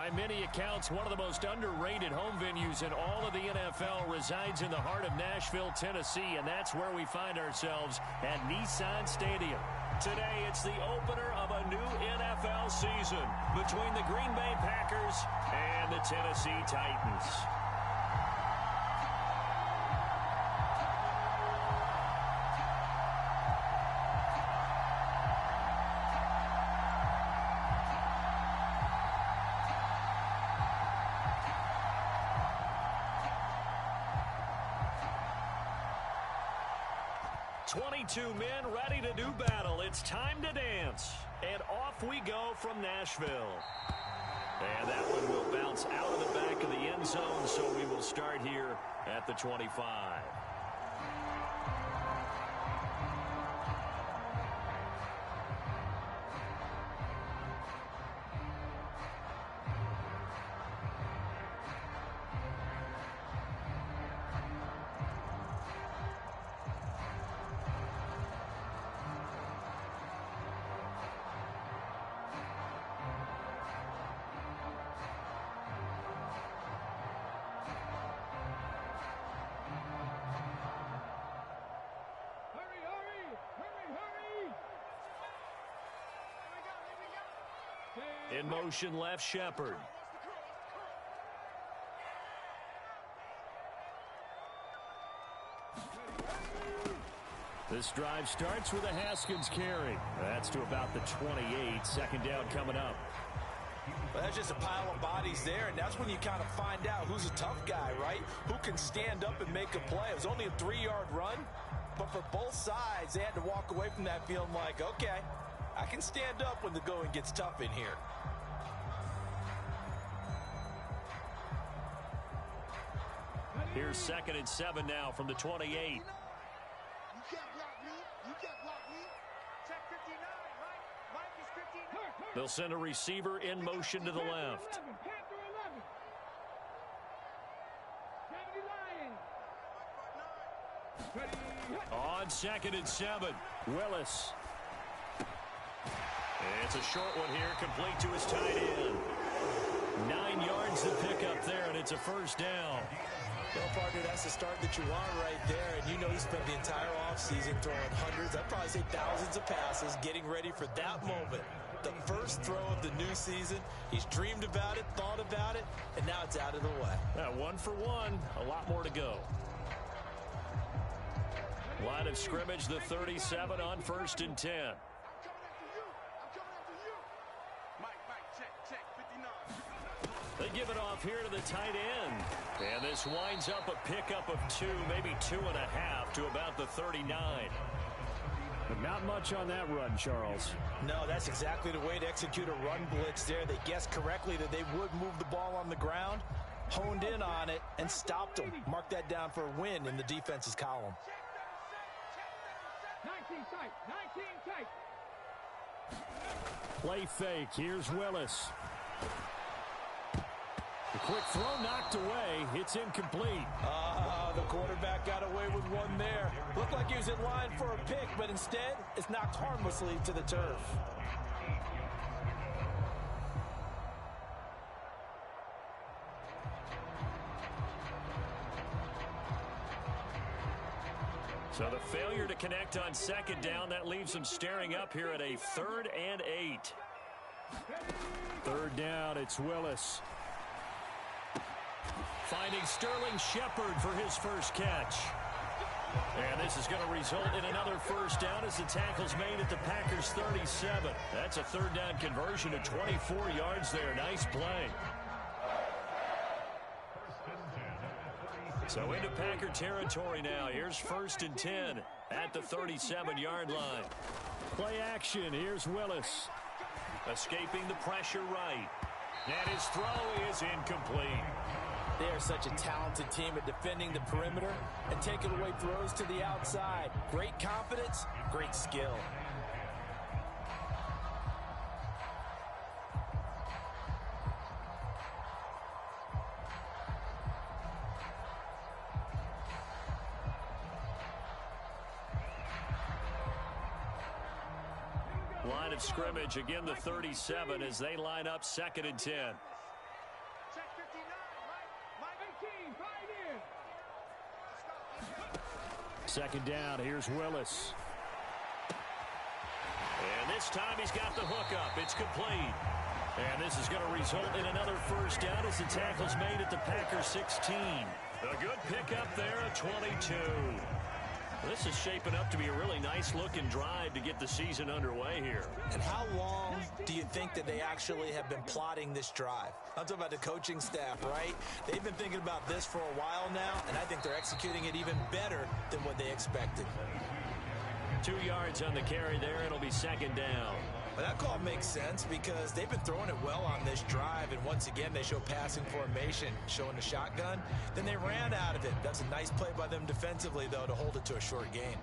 By many accounts, one of the most underrated home venues in all of the NFL resides in the heart of Nashville, Tennessee, and that's where we find ourselves at Nissan Stadium. Today, it's the opener of a new NFL season between the Green Bay Packers and the Tennessee Titans. Two men ready to do battle. It's time to dance. And off we go from Nashville. And that one will bounce out of the back of the end zone, so we will start here at the 25. In motion, left Shepard. This drive starts with a Haskins carry. That's to about the 28. Second down coming up. Well, that's just a pile of bodies there, and that's when you kind of find out who's a tough guy, right? Who can stand up and make a play. It was only a 3-yard run, but for both sides, they had to walk away from that feeling like, okay, I can stand up when the going gets tough in here. Here's 2nd and 7 now from the 28. You can't block me. You can't block me. Check 59, Mike. Mike is 59. They'll send a receiver in motion to the left. On 2nd and 7, Willis. It's a short one here, complete to his tight end. 9 yards to pick up there, and it's a first down. Well, partner, that's the start that you want right there. And you know he spent the entire offseason throwing hundreds, I'd probably say thousands of passes, getting ready for that moment. The first throw of the new season. He's dreamed about it, thought about it, and now it's out of the way. 1 for 1, a lot more to go. Line of scrimmage, the 37 on 1st and 10. They give it off here to the tight end. And this winds up a pickup of 2, maybe 2.5 to about the 39. But not much on that run, Charles. No, that's exactly the way to execute a run blitz there. They guessed correctly that they would move the ball on the ground, honed in on it, and stopped them. Mark that down for a win in the defense's column. 19 tight, 19 tight. Play fake. Here's Willis. The quick throw knocked away. It's incomplete. The quarterback got away with one there. Looked like he was in line for a pick, but instead, it's knocked harmlessly to the turf. So the failure to connect on 2nd down, that leaves them staring up here at a 3rd and 8. 3rd down, it's Willis. Finding Sterling Shepard for his first catch. And this is going to result in another first down as the tackle's made at the Packers 37. That's a 3rd down conversion of 24 yards there. Nice play. So into Packer territory now. Here's 1st and 10 at the 37-yard line. Play action. Here's Willis. Escaping the pressure right. And his throw is incomplete. They are such a talented team at defending the perimeter and taking away throws to the outside. Great confidence, great skill. Line of scrimmage, again the 37 as they line up 2nd and 10. Second down, here's Willis. And this time he's got the hook up. It's complete. And this is going to result in another first down as the tackle's made at the Packers 16. A good pickup there at 22. This is shaping up to be a really nice-looking drive to get the season underway here. And how long do you think that they actually have been plotting this drive? I'm talking about the coaching staff, right? They've been thinking about this for a while now, and I think they're executing it even better than what they expected. 2 yards on the carry there. It'll be second down. Well, that call makes sense because they've been throwing it well on this drive, and once again they show passing formation, showing the shotgun. Then they ran out of it. That's a nice play by them defensively, though, to hold it to a short gain.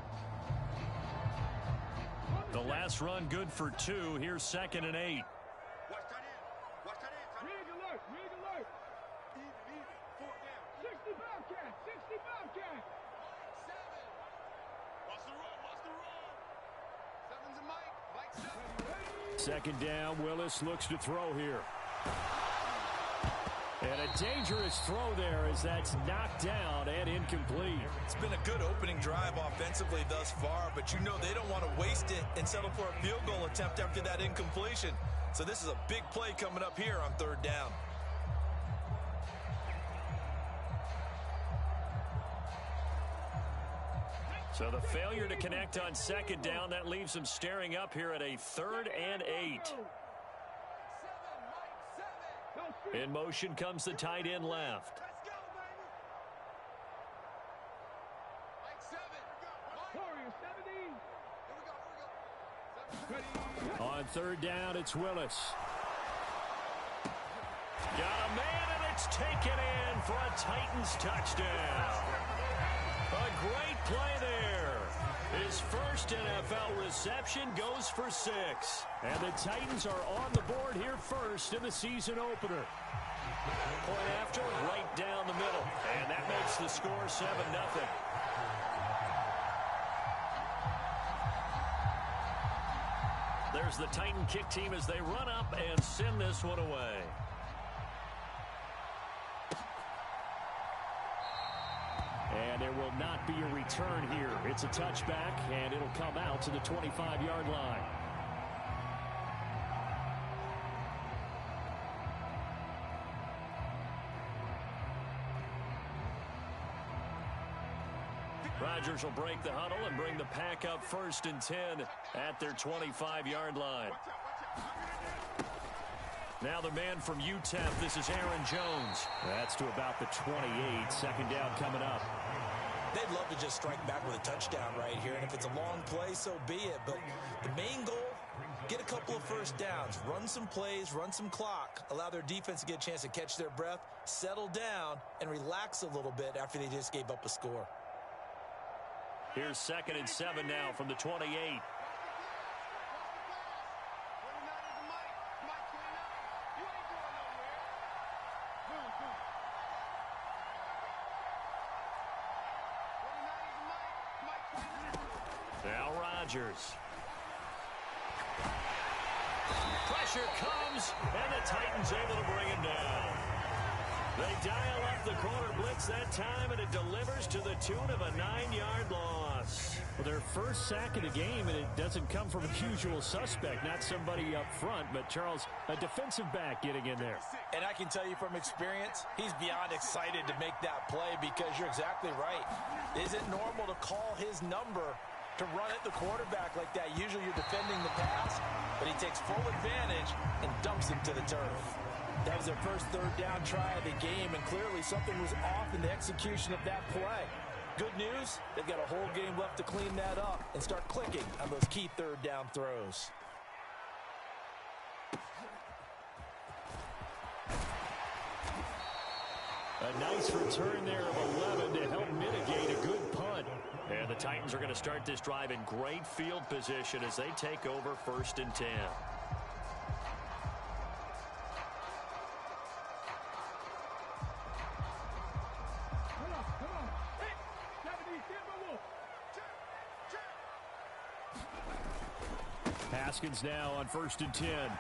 The last run good for 2. Here's 2nd and 8. Watch that in. Watch that in. Rig alert. Rig alert. Easy. 4th down. 60 Bobcat. 60 Bobcat. Watch the run. Watch the run. 7's a Mike. Mike 7. Second down, Willis looks to throw here. And a dangerous throw there as that's knocked down and incomplete. It's been a good opening drive offensively thus far, but you know they don't want to waste it and settle for a field goal attempt after that incompletion. So this is a big play coming up here on 3rd down. So the failure to connect on 2nd down, that leaves them staring up here at a 3rd and 8. In motion comes the tight end left. Let's go, baby. Mike 7. Warrior 70. Here we go. On 3rd down, it's Willis. Got a man, and it's taken in for a Titans touchdown. A great play there. His first NFL reception goes for 6. And the Titans are on the board here first in the season opener. Point after, right down the middle. And that makes the score 7-0. There's the Titan kick team as they run up and send this one away. And there will not be a return here. It's a touchback, and it'll come out to the 25-yard line. Rodgers will break the huddle and bring the pack up 1st and 10 at their 25-yard line. Now the man from UTEP, this is Aaron Jones. That's to about the 28. 2nd down coming up. They'd love to just strike back with a touchdown right here, and if it's a long play, so be it. But the main goal, get a couple of first downs, run some plays, run some clock, allow their defense to get a chance to catch their breath, settle down, and relax a little bit after they just gave up a score. Here's 2nd and 7 now from the 28. Now Rodgers. Pressure comes, and the Titans able to bring him down. They dial up the corner blitz that time, and it delivers to the tune of a 9-yard loss. Well, their first sack of the game, and it doesn't come from a usual suspect, not somebody up front, but Charles, a defensive back getting in there. And I can tell you from experience, he's beyond excited to make that play because you're exactly right. Is it normal to call his number to run at the quarterback like that? Usually you're defending the pass, but he takes full advantage and dumps him to the turf. That was their first 3rd down try of the game, and clearly something was off in the execution of that play. Good news, they've got a whole game left to clean that up and start clicking on those key 3rd down throws. A nice return there of 11 to help mitigate a good punt. And the Titans are going to start this drive in great field position as they take over 1st and 10. Come on. Hey, 70, Haskins now on 1st and 10.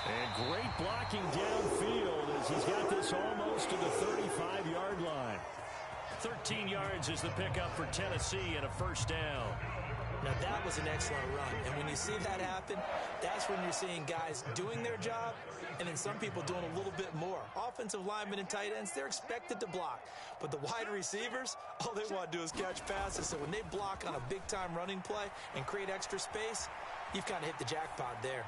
And great blocking downfield as he's got this almost to the 35-yard line. 13 yards is the pickup for Tennessee and a first down. Now, that was an excellent run. And when you see that happen, that's when you're seeing guys doing their job and then some people doing a little bit more. Offensive linemen and tight ends, they're expected to block. But the wide receivers, all they want to do is catch passes. So when they block on a big-time running play and create extra space, you've kind of hit the jackpot there.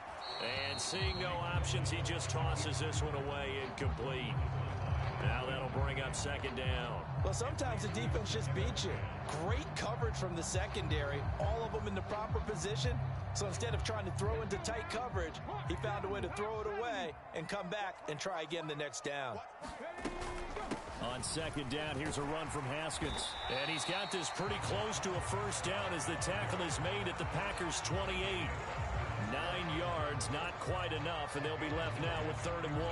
And seeing no options, he just tosses this one away incomplete. Now that'll bring up second down. Well, sometimes the defense just beats you. Great coverage from the secondary, all of them in the proper position. So instead of trying to throw into tight coverage, he found a way to throw it away and come back and try again the next down. On second down, here's a run from Haskins. And he's got this pretty close to a first down as the tackle is made at the Packers' 28. 9 yards, not quite enough, and they'll be left now with 3rd and 1.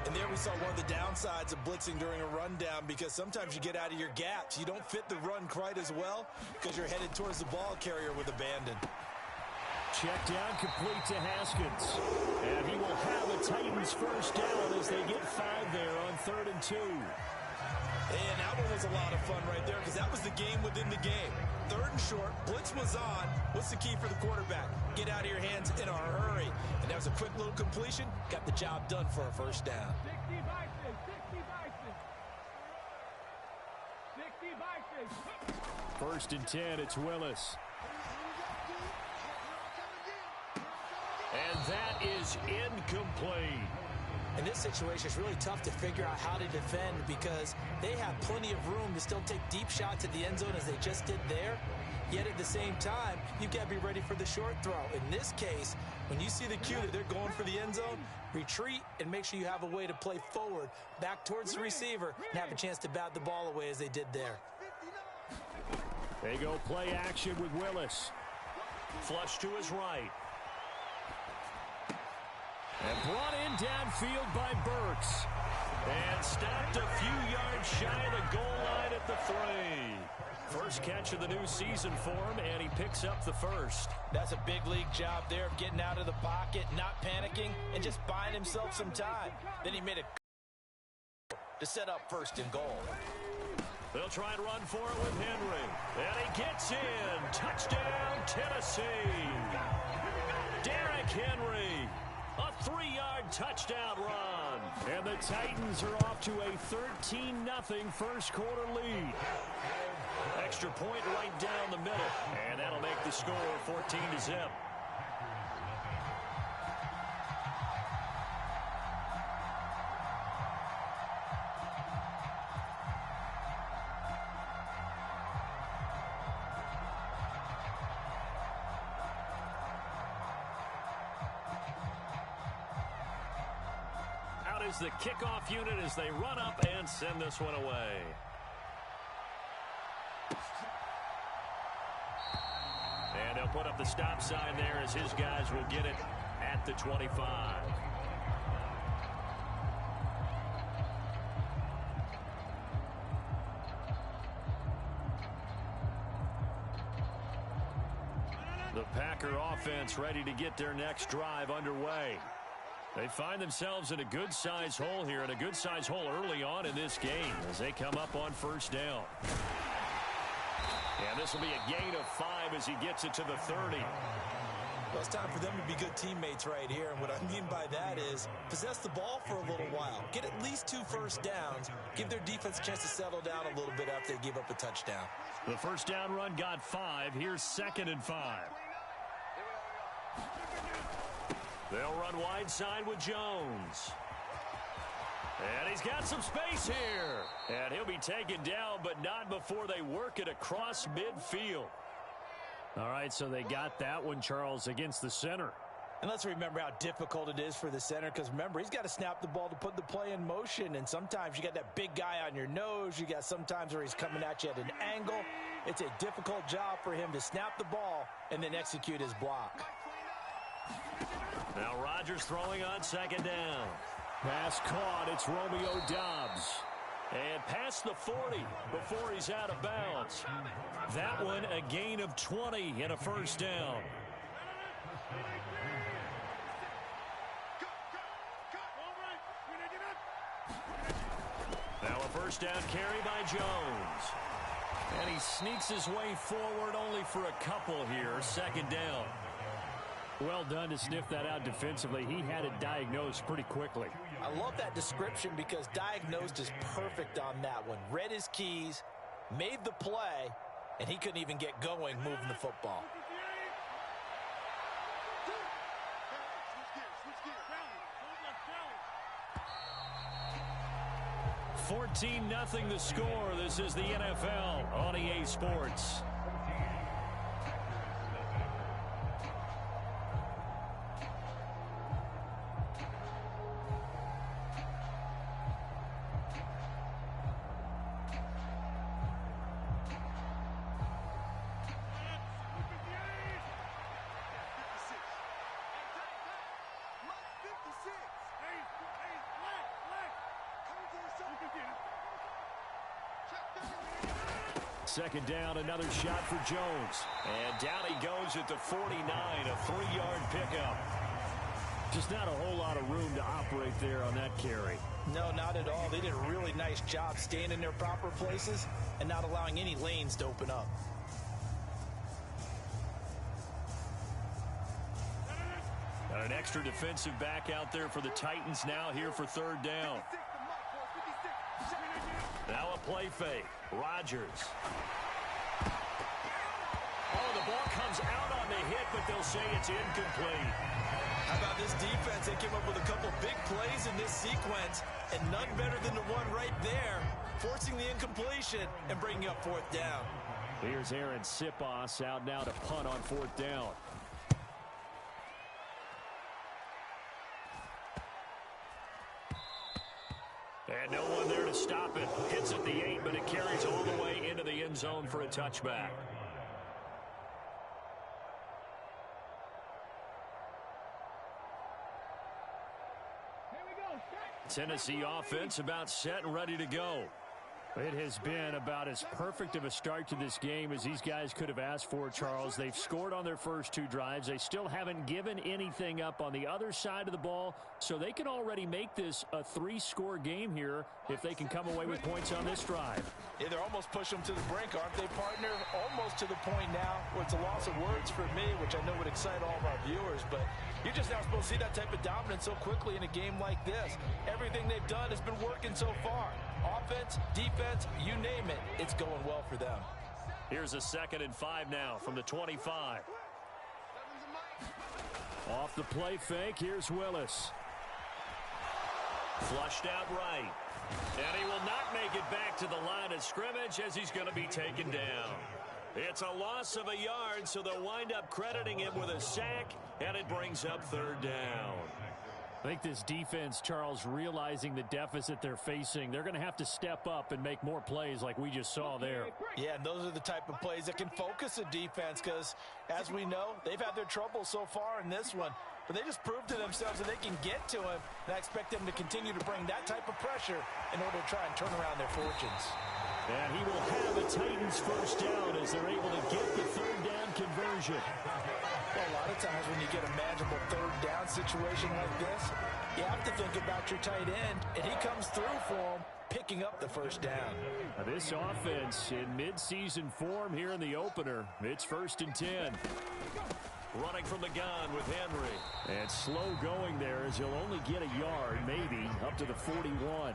And there we saw one of the downsides of blitzing during a rundown, because sometimes you get out of your gaps. You don't fit the run quite as well because you're headed towards the ball carrier with abandon. Check down complete to Haskins. And he will have a Titans first down as they get 5 there on 3rd and 2. And that one was a lot of fun right there because that was the game within the game. 3rd and short, blitz was on. What's the key for the quarterback? Get out of your hands in a hurry. And that was a quick little completion. Got the job done for a first down. 60 Vikings, 60 Vikings. 60 Vikings. 1st and 10, it's Willis. And that is incomplete. In this situation, it's really tough to figure out how to defend because they have plenty of room to still take deep shots at the end zone as they just did there. Yet at the same time, you've got to be ready for the short throw. In this case, when you see the cue that they're going for the end zone, retreat and make sure you have a way to play forward, back towards the receiver, and have a chance to bat the ball away as they did there. They go play action with Willis. Flush to his right. And brought in downfield by Burks. And stopped a few yards shy of the goal line at the 3. First catch of the new season for him, and he picks up the first. That's a big league job there of getting out of the pocket, not panicking, and just buying himself some time. Then he made a to set up 1st and goal. They'll try and run for it with Henry. And he gets in. Touchdown, Tennessee. Derrick Henry. A 3-yard touchdown run. And the Titans are off to a 13-0 first quarter lead. Extra point right down the middle. And that'll make the score 14-0. Is the kickoff unit as they run up and send this one away. And they'll put up the stop sign there as his guys will get it at the 25. The Packer offense ready to get their next drive underway. They find themselves in a good-sized hole here, and a good-sized hole early on in this game as they come up on first down. And this will be a gain of 5 as he gets it to the 30. Well, it's time for them to be good teammates right here. And what I mean by that is possess the ball for a little while. Get at least 2 first downs. Give their defense a chance to settle down a little bit after they give up a touchdown. The first down run got 5. Here's 2nd and 5. They'll run wide side with Jones. And he's got some space here. And he'll be taken down, but not before they work it across midfield. All right, so they got that one, Charles, against the center. And let's remember how difficult it is for the center, because remember, he's got to snap the ball to put the play in motion. And sometimes you got that big guy on your nose. You got sometimes where he's coming at you at an angle. It's a difficult job for him to snap the ball and then execute his block. Now Rodgers throwing on 2nd down. Pass caught. It's Romeo Doubs. And past the 40 before he's out of bounds. That one a gain of 20 and a first down. Now a first down carry by Jones. And he sneaks his way forward only for a couple here. Second down. Well done to sniff that out defensively. He had it diagnosed pretty quickly. I love that description because diagnosed is perfect on that one. Read his keys, made the play, and he couldn't even get going moving the football. 14-0 the score. This is the NFL on EA Sports. Second down, another shot for Jones. And down he goes at the 49, a 3-yard pickup. Just not a whole lot of room to operate there on that carry. No, not at all. They did a really nice job staying in their proper places and not allowing any lanes to open up. Got an extra defensive back out there for the Titans now here for third down. Now a play fake. Rodgers. Oh, the ball comes out on the hit, but they'll say it's incomplete. How about this defense? They came up with a couple big plays in this sequence, and none better than the one right there, forcing the incompletion and bringing up fourth down. Here's Aaron Sipos out now to punt on fourth down. And no one there to stop it. Hits at the 8, but it carries all the way into the end zone for a touchback. Tennessee offense about set and ready to go. It has been about as perfect of a start to this game as these guys could have asked for, Charles. They've scored on their first 2 drives. They still haven't given anything up on the other side of the ball, so they can already make this a 3-score game here if they can come away with points on this drive. Yeah, they're almost pushing them to the brink, aren't they, partner? Almost to the point now where it's a loss of words for me, which I know would excite all of our viewers, but you're just not supposed to see that type of dominance so quickly in a game like this. Everything they've done has been working so far. Offense, defense, you name it, it's going well for them. Here's a 2nd and 5 now from the 25. Off the play fake, here's Willis. Flushed out right. And he will not make it back to the line of scrimmage as he's going to be taken down. It's a loss of a yard, so they'll wind up crediting him with a sack, and it brings up third down. I think this defense, Charles, realizing the deficit they're facing, they're going to have to step up and make more plays like we just saw there. Yeah, and those are the type of plays that can focus a defense because, as we know, they've had their trouble so far in this one. But they just proved to themselves that they can get to him, and I expect them to continue to bring that type of pressure in order to try and turn around their fortunes. And he will have a Titans first down as they're able to get the third down conversion. Well, a lot of times when you get a manageable third down situation like this, you have to think about your tight end, and he comes through for him, picking up the first down. Now this offense in midseason form here in the opener. It's 1st and 10. Running from the gun with Henry. And slow going there as he'll only get a yard, maybe, up to the 41.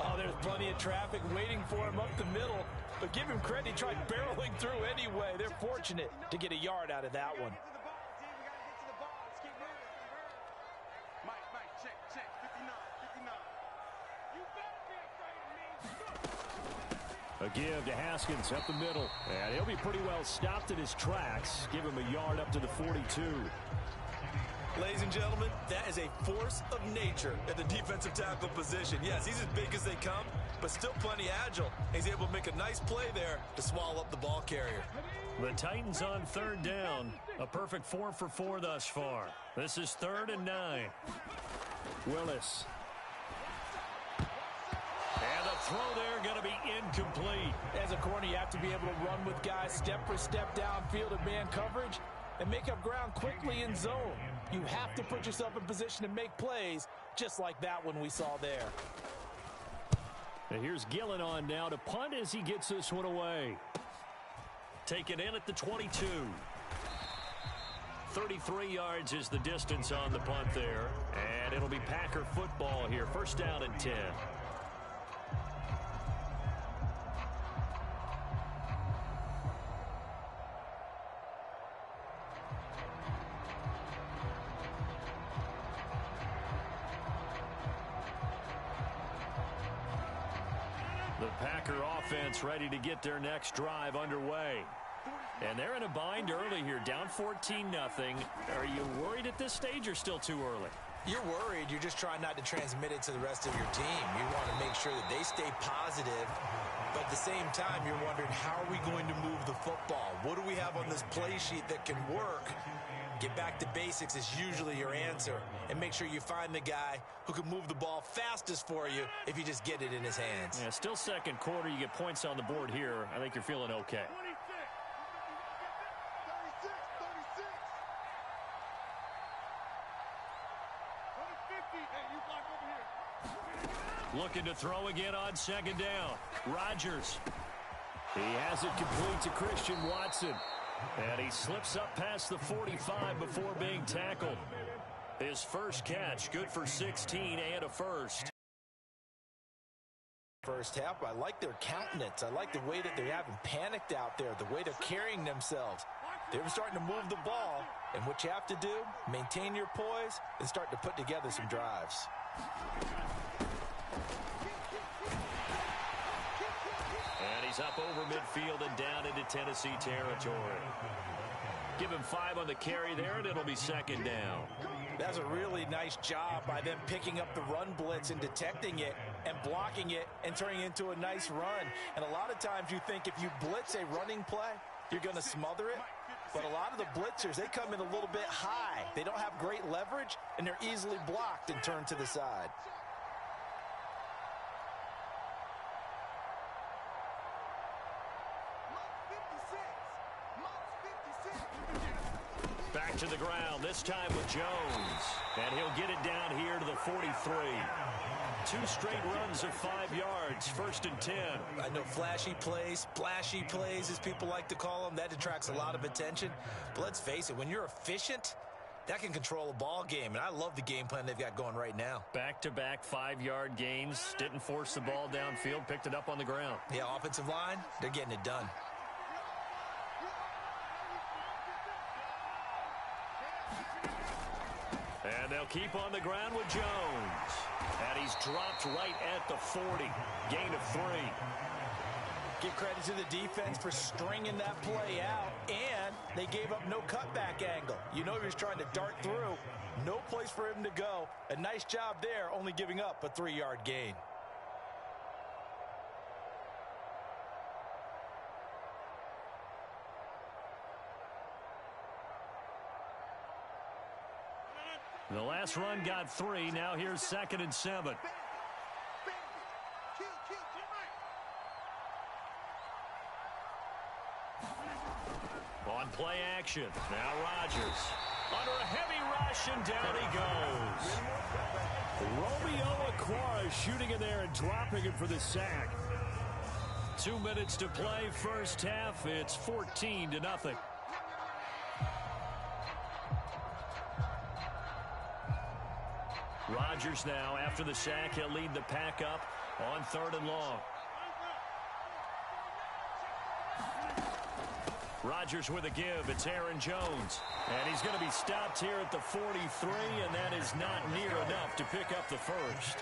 Oh, there's plenty of traffic waiting for him up the middle. But give him credit, he tried barreling through anyway. They're fortunate to get a yard out of that one. A give to Haskins up the middle. And he'll be pretty well stopped in his tracks. Give him a yard up to the 42. Ladies and gentlemen, that is a force of nature at the defensive tackle position. Yes, he's as big as they come, but still plenty agile. He's able to make a nice play there to swallow up the ball carrier. The Titans on third down. A perfect 4 for 4 thus far. This is 3rd and 9. Willis. And the throw there going to be incomplete. As a corner, you have to be able to run with guys step for step downfield in man coverage and make up ground quickly in zone. You have to put yourself in position to make plays just like that one we saw there. And here's Gillen on now to punt as he gets this one away. Taken in at the 22. 33 yards is the distance on the punt there. And it'll be Packer football here. First down and 10. The Packer offense ready to get their next drive underway. And they're in a bind early here, down 14-0. Are you worried at this stage or still too early? You're worried. You're just trying not to transmit it to the rest of your team. You want to make sure that they stay positive. But at the same time, you're wondering, how are we going to move the football? What do we have on this play sheet that can work? Get back to basics is usually your answer. And make sure you find the guy who can move the ball fastest for you if you just get it in his hands. Yeah, still second quarter. You get points on the board here. I think you're feeling okay. 36. Looking to throw again on second down. Rodgers. He has it complete to Christian Watson. And he slips up past the 45 before being tackled. His first catch, good for 16 and a first. First half, I like their countenance. I like the way that they haven't panicked out there, the way they're carrying themselves. They're starting to move the ball, and what you have to do, maintain your poise and start to put together some drives. And he's up over midfield and down into Tennessee territory. Give him 5 on the carry there, and it'll be second down. That's a really nice job by them picking up the run blitz and detecting it and blocking it and turning it into a nice run. And a lot of times you think if you blitz a running play, you're going to smother it. But a lot of the blitzers, they come in a little bit high. They don't have great leverage, and they're easily blocked and turned to the side. Back to the ground, this time with Jones. And he'll get it down here to the 43. 2 straight runs of 5 yards, first and 10. I know flashy plays, splashy plays, as people like to call them, that attracts a lot of attention. But let's face it, when you're efficient, that can control a ball game. And I love the game plan they've got going right now. Back-to-back 5-yard gains. Didn't force the ball downfield, picked it up on the ground. Yeah, offensive line, they're getting it done. And they'll keep on the ground with Jones. And he's dropped right at the 40. Gain of 3. Give credit to the defense for stringing that play out, and they gave up no cutback angle. You know he was trying to dart through. No place for him to go. A nice job there, only giving up a 3-yard gain. The last run got 3. Now here's second and 7. On play action. Now Rodgers. Under a heavy rush, and down he goes. Romeo Okwara shooting in there and dropping him for the sack. 2 minutes to play first half. It's 14-0. Rodgers now, after the sack, he'll lead the pack up on 3rd and long. Rodgers with a give. It's Aaron Jones. And he's going to be stopped here at the 43, and that is not near enough to pick up the first.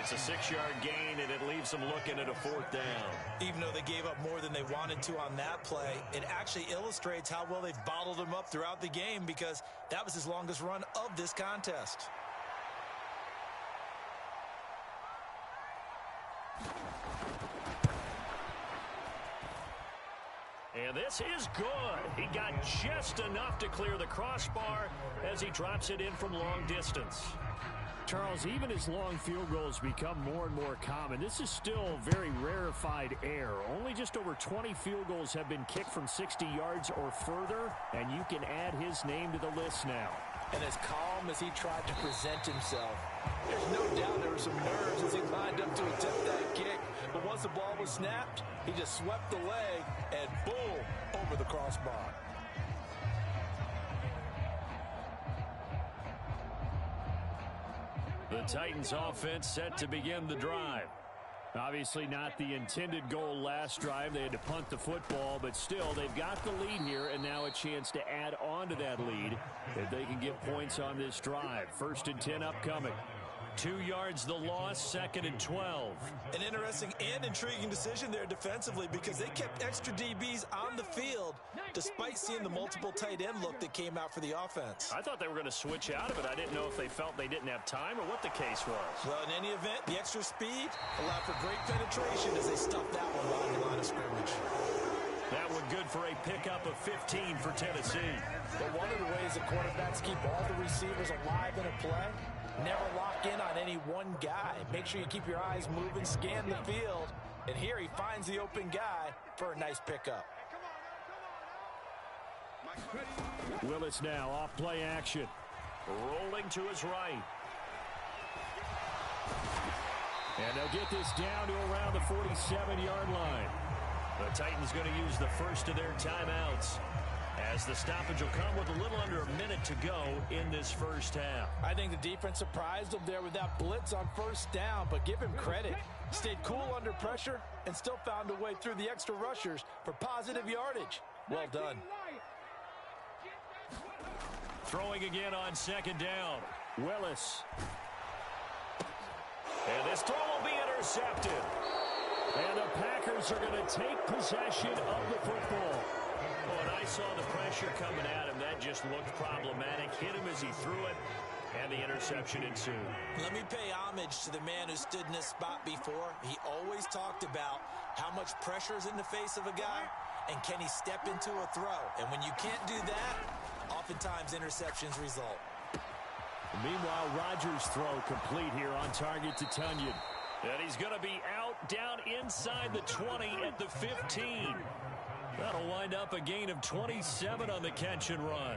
It's a 6-yard gain, and it leaves them looking at a 4th down. Even though they gave up more than they wanted to on that play, it actually illustrates how well they've bottled him up throughout the game, because that was his longest run of this contest. And this is good. He got just enough to clear the crossbar as he drops it in from long distance. Charles, even as long field goals become more and more common, this is still very rarefied air. Only just over 20 field goals have been kicked from 60 yards or further, and you can add his name to the list now. and as calm as he tried to present himself. There's no doubt there were some nerves as he lined up to attempt that kick. But once the ball was snapped, he just swept the leg and boom, over the crossbar. The Titans offense set to begin the drive. Obviously not the intended goal last drive. They had to punt the football, but still they've got the lead here and now a chance to add on to that lead if they can get points on this drive. 1st and 10 upcoming. 2 yards the loss, 2nd and 12. An interesting and intriguing decision there defensively because they kept extra DBs on the field despite seeing the multiple tight end look that came out for the offense. I thought they were going to switch out of it. I didn't know if they felt they didn't have time or what the case was. Well, in any event, the extra speed allowed for great penetration as they stuffed that one behind the line of scrimmage. That one good for a pickup of 15 for Tennessee. But one of the ways the quarterbacks keep all the receivers alive in a play, never lock in on any one guy. Make sure you keep your eyes moving, scan the field. And here he finds the open guy for a nice pickup. Willis now off play action. Rolling to his right. And they'll get this down to around the 47-yard line. The Titans going to use the first of their timeouts, as the stoppage will come with a little under a minute to go in this first half. I think the defense surprised him there with that blitz on 1st down, but give him credit. Stayed cool under pressure and still found a way through the extra rushers for positive yardage. Well done. Throwing again on 2nd down. Willis. And this throw will be intercepted. And the Packers are going to take possession of the football. When I saw the pressure coming at him, that just looked problematic. Hit him as he threw it, and the interception ensued. Let me pay homage to the man who stood in this spot before. He always talked about how much pressure is in the face of a guy, and can he step into a throw. And when you can't do that, oftentimes interceptions result. Meanwhile, Rodgers' throw complete here on target to Tonyan. And he's going to be out down inside the 20 at the 15. That'll wind up a gain of 27 on the catch and run.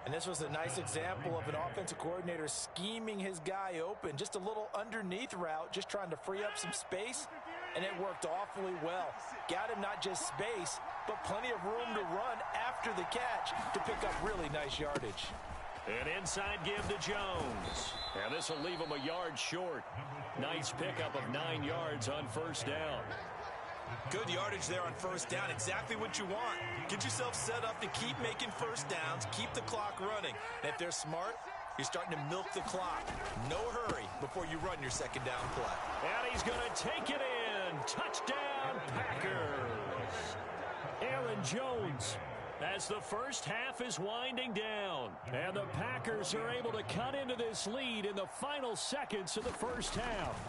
And this was a nice example of an offensive coordinator scheming his guy open. Just a little underneath route, just trying to free up some space, and it worked awfully well. Got him not just space, but plenty of room to run after the catch to pick up really nice yardage. An inside give to Jones. And this will leave him a yard short. Nice pickup of 9 yards on 1st down. Good yardage there on 1st down. Exactly what you want. Get yourself set up to keep making 1st downs, keep the clock running. And if they're smart, you're starting to milk the clock. No hurry before you run your 2nd down play. And he's going to take it in. Touchdown, Packers. Aaron Jones, as the first half is winding down. And the Packers are able to cut into this lead in the final seconds of the first half.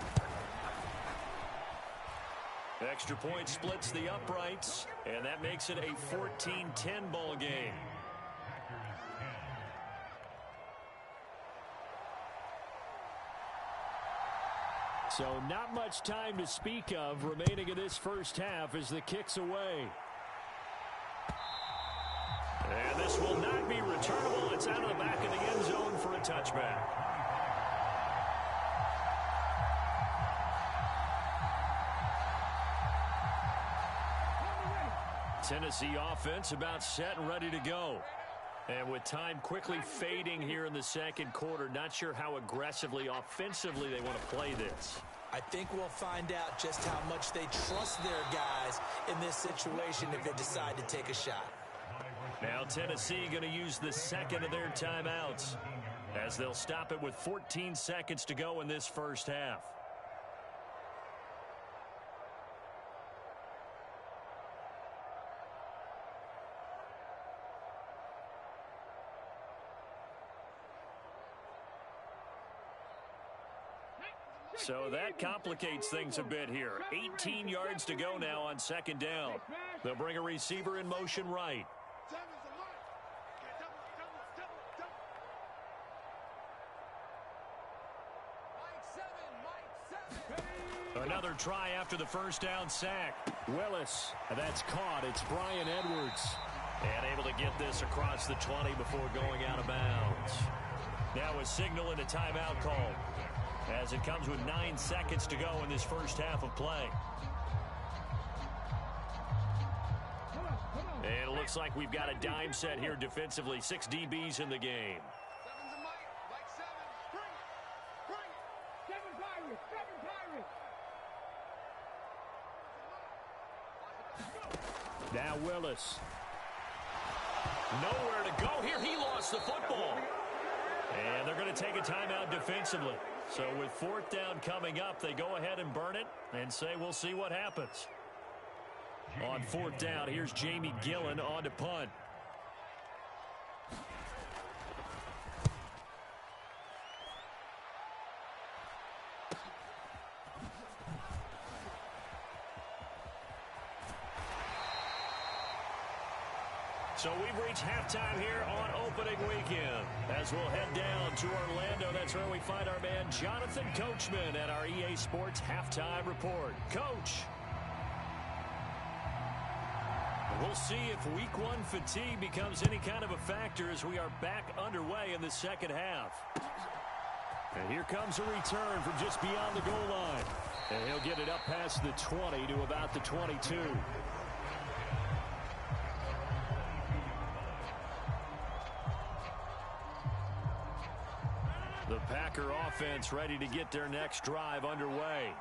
Extra point splits the uprights, and that makes it a 14-10 ball game. So not much time to speak of remaining in this first half as the kick's away. And this will not be returnable. It's out of the back of the end zone for a touchback. Tennessee offense about set and ready to go. And with time quickly fading here in the 2nd quarter, not sure how aggressively, offensively they want to play this. I think we'll find out just how much they trust their guys in this situation if they decide to take a shot. Now Tennessee going to use the 2nd of their timeouts as they'll stop it with 14 seconds to go in this first half. So that complicates things a bit here. 18 yards to go now on 2nd down. They'll bring a receiver in motion right. Another try after the first down sack. Willis, that's caught. It's Bryan Edwards. And able to get this across the 20 before going out of bounds. Now a signal and a timeout call as it comes with 9 seconds to go in this first half of play. And it looks like we've got a dime set here defensively. 6 DBs in the game. Seven's a mic, like seven. Bring it. Seven Pirates. Now Willis. Nowhere to go here. He lost the football. And they're going to take a timeout defensively. So with 4th down coming up, they go ahead and burn it and say we'll see what happens. On 4th down, here's Jamie Gillen on to punt. So we've reached halftime here on opening weekend. As we'll head down to Orlando, that's where we find our man Jonathan Coachman at our EA Sports Halftime Report. Coach. We'll see if week 1 fatigue becomes any kind of a factor as we are back underway in the second half. And here comes a return from just beyond the goal line. And he'll get it up past the 20 to about the 22. The Packer offense ready to get their next drive underway.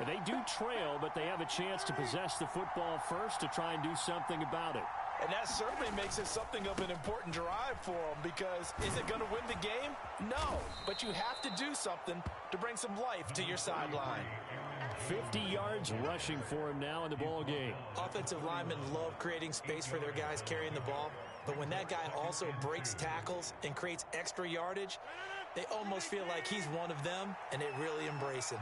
They do trail, but they have a chance to possess the football first to try and do something about it. And that certainly makes it something of an important drive for them, because is it going to win the game? No, but you have to do something to bring some life to your sideline. 50 yards rushing for him now in the ball game. Offensive linemen love creating space for their guys carrying the ball, but when that guy also breaks tackles and creates extra yardage, they almost feel like he's one of them, and they really embrace him.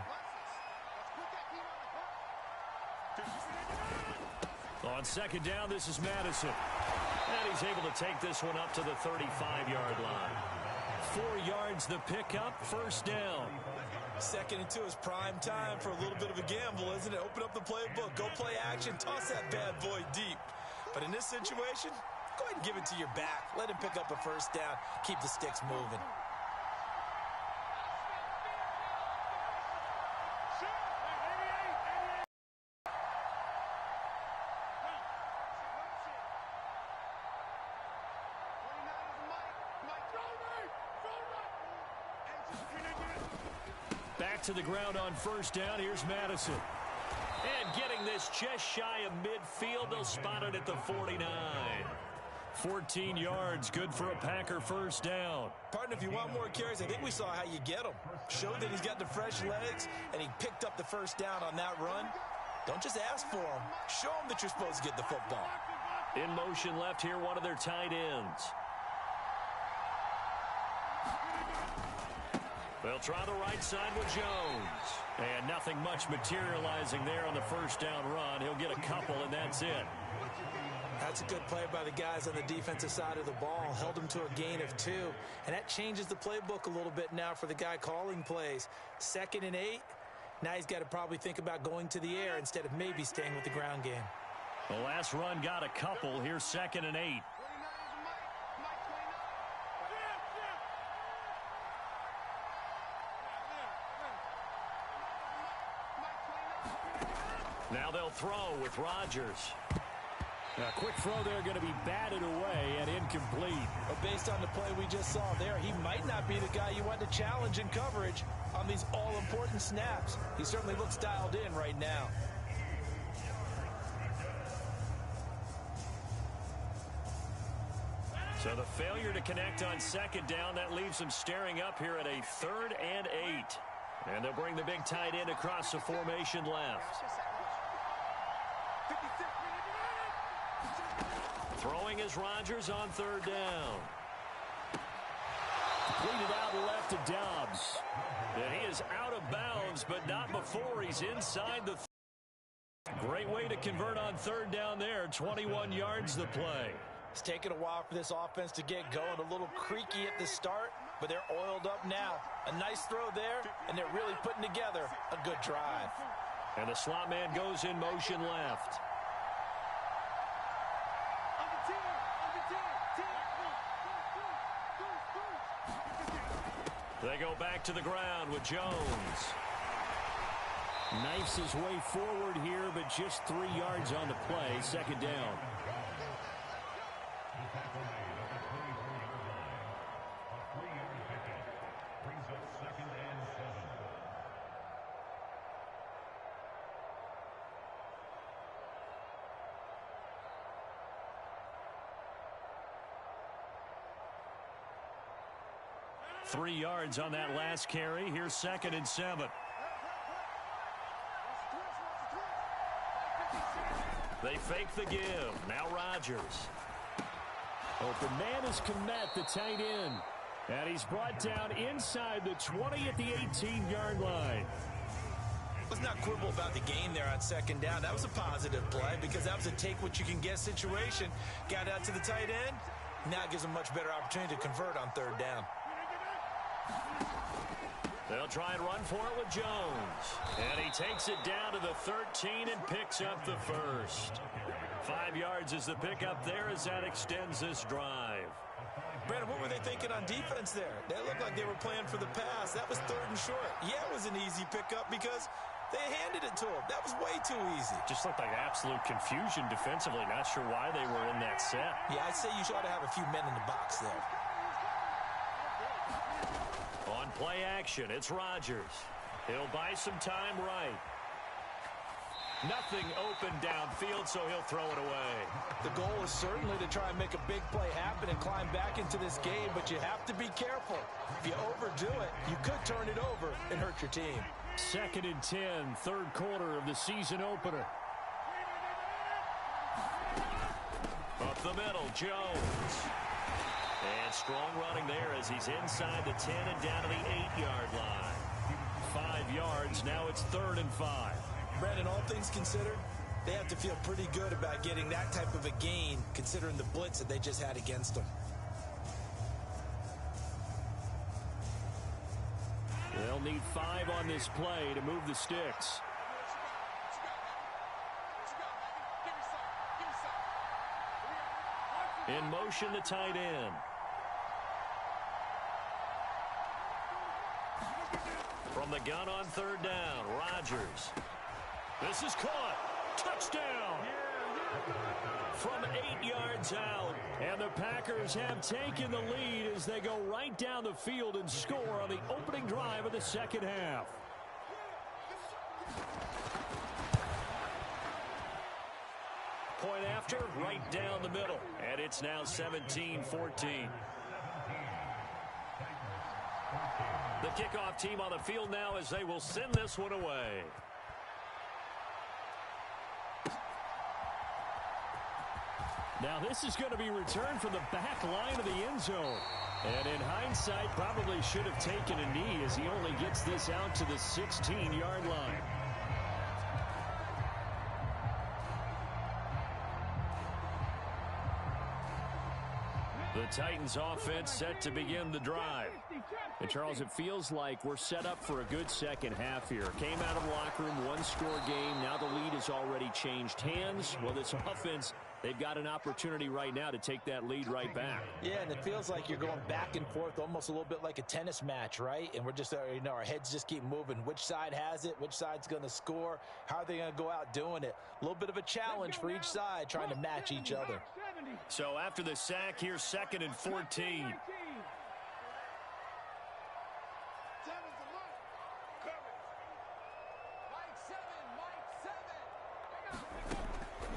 On 2nd down, this is Madison. And he's able to take this one up to the 35-yard line. 4 yards the pickup, 1st down. 2nd and 2 is prime time for a little bit of a gamble, isn't it? Open up the playbook, go play action, toss that bad boy deep. But in this situation, go ahead and give it to your back. Let him pick up a 1st down, keep the sticks moving. Back to the ground on 1st down. Here's Madison. And getting this just shy of midfield. They'll spot it at the 49. 14 yards, good for a Packer 1st down. Partner, if you want more carries, I think we saw how you get him. Showed that he's got the fresh legs, and he picked up the 1st down on that run. Don't just ask for him. Show him that you're supposed to get the football. In motion left here, one of their tight ends. They'll try the right side with Jones. And nothing much materializing there on the 1st down run. He'll get a couple, and that's it. That's a good play by the guys on the defensive side of the ball. Held him to a gain of 2. And that changes the playbook a little bit now for the guy calling plays. 2nd and 8. Now he's got to probably think about going to the air instead of maybe staying with the ground game. The last run got a couple. Here's 2nd and 8. Now they'll throw with Rodgers. A quick throw there going to be batted away and incomplete. But based on the play we just saw there, he might not be the guy you want to challenge in coverage on these all-important snaps. He certainly looks dialed in right now. So the failure to connect on 2nd down, that leaves them staring up here at a 3rd and 8. And they'll bring the big tight end across the formation left. Throwing is Rodgers on 3rd down. Completed out left to Dobbs. And he is out of bounds, but not before he's inside the. Great way to convert on 3rd down there. 21 yards the play. It's taken a while for this offense to get going. A little creaky at the start, but they're oiled up now. A nice throw there, and they're really putting together a good drive. And the slot man goes in motion left. They go back to the ground with Jones. Knifes his way forward here, but just 3 yards on the play. Second down. Three yards on that last carry. Here's 2nd and 7. They fake the give. Now Rodgers. Open man is Kmet, the tight end. And he's brought down inside the 20 at the 18-yard line. Let's not quibble about the gain there on 2nd down. That was a positive play because that was a take-what-you-can-get situation. Got out to the tight end. Now it gives him a much better opportunity to convert on 3rd down. They'll try and run for it with Jones. And he takes it down to the 13 and picks up the first. 5 yards is the pickup there as that extends this drive. Brandon, what were they thinking on defense there? They looked like they were playing for the pass. That was 3rd and short. Yeah, it was an easy pickup because they handed it to him. That was way too easy. Just looked like absolute confusion defensively. Not sure why they were in that set. Yeah, I'd say you ought to have a few men in the box there. On play action, it's Rodgers. He'll buy some time right. Nothing open downfield, so he'll throw it away. The goal is certainly to try and make a big play happen and climb back into this game, but you have to be careful. If you overdo it, you could turn it over and hurt your team. 2nd and 10, 3rd quarter of the season opener. Up the middle, Jones. And strong running there as he's inside the 10 and down to the 8-yard line. 5 yards, now it's 3rd and 5. Brandon, all things considered, they have to feel pretty good about getting that type of a gain considering the blitz that they just had against them. They'll need 5 on this play to move the sticks. In motion, the tight end. From the gun on 3rd down, Rodgers. This is caught. Touchdown. From 8 yards out. And the Packers have taken the lead as they go right down the field and score on the opening drive of the second half. Point after, right down the middle. And it's now 17-14. The kickoff team on the field now as they will send this one away. Now this is going to be returned from the back line of the end zone. And in hindsight, probably should have taken a knee as he only gets this out to the 16-yard line. The Titans offense set to begin the drive. And Charles, it feels like we're set up for a good second half here. Came out of the locker room, one-score game. Now the lead has already changed hands. Well, this offense, they've got an opportunity right now to take that lead right back. Yeah, and it feels like you're going back and forth almost a little bit like a tennis match, right? And we're just, our heads just keep moving. Which side has it? Which side's going to score? How are they going to go out doing it? A little bit of a challenge for each side trying to match each other. So after the sack, here's 2nd and 14.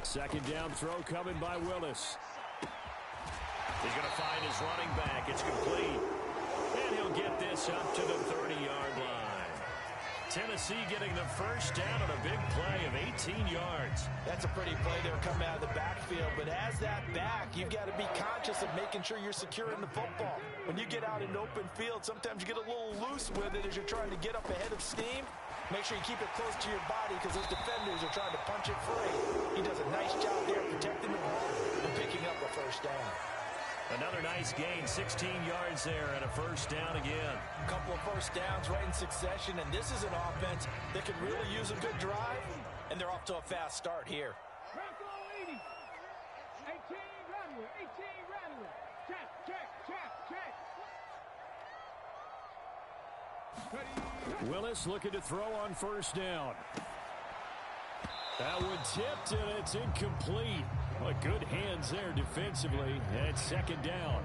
Second down throw coming by Willis. He's going to find his running back. It's complete. And he'll get this up to the 30-yard line. Tennessee getting the first down on a big play of 18 yards. That's a pretty play there coming out of the backfield. But as that back, you've got to be conscious of making sure you're securing the football. When you get out in open field, sometimes you get a little loose with it as you're trying to get up ahead of steam. Make sure you keep it close to your body because those defenders are trying to punch it free. He does a nice job there protecting the ball and picking up a first down. Another nice gain, 16 yards there and a first down again. A couple of first downs right in succession, and this is an offense that could really use a good drive, and they're off to a fast start here. Bronco 80. 18 Radler. 18 Radler. Check, check, check, check. Willis looking to throw on first down. That one tipped, and it's incomplete. But good hands there defensively, and it's second down.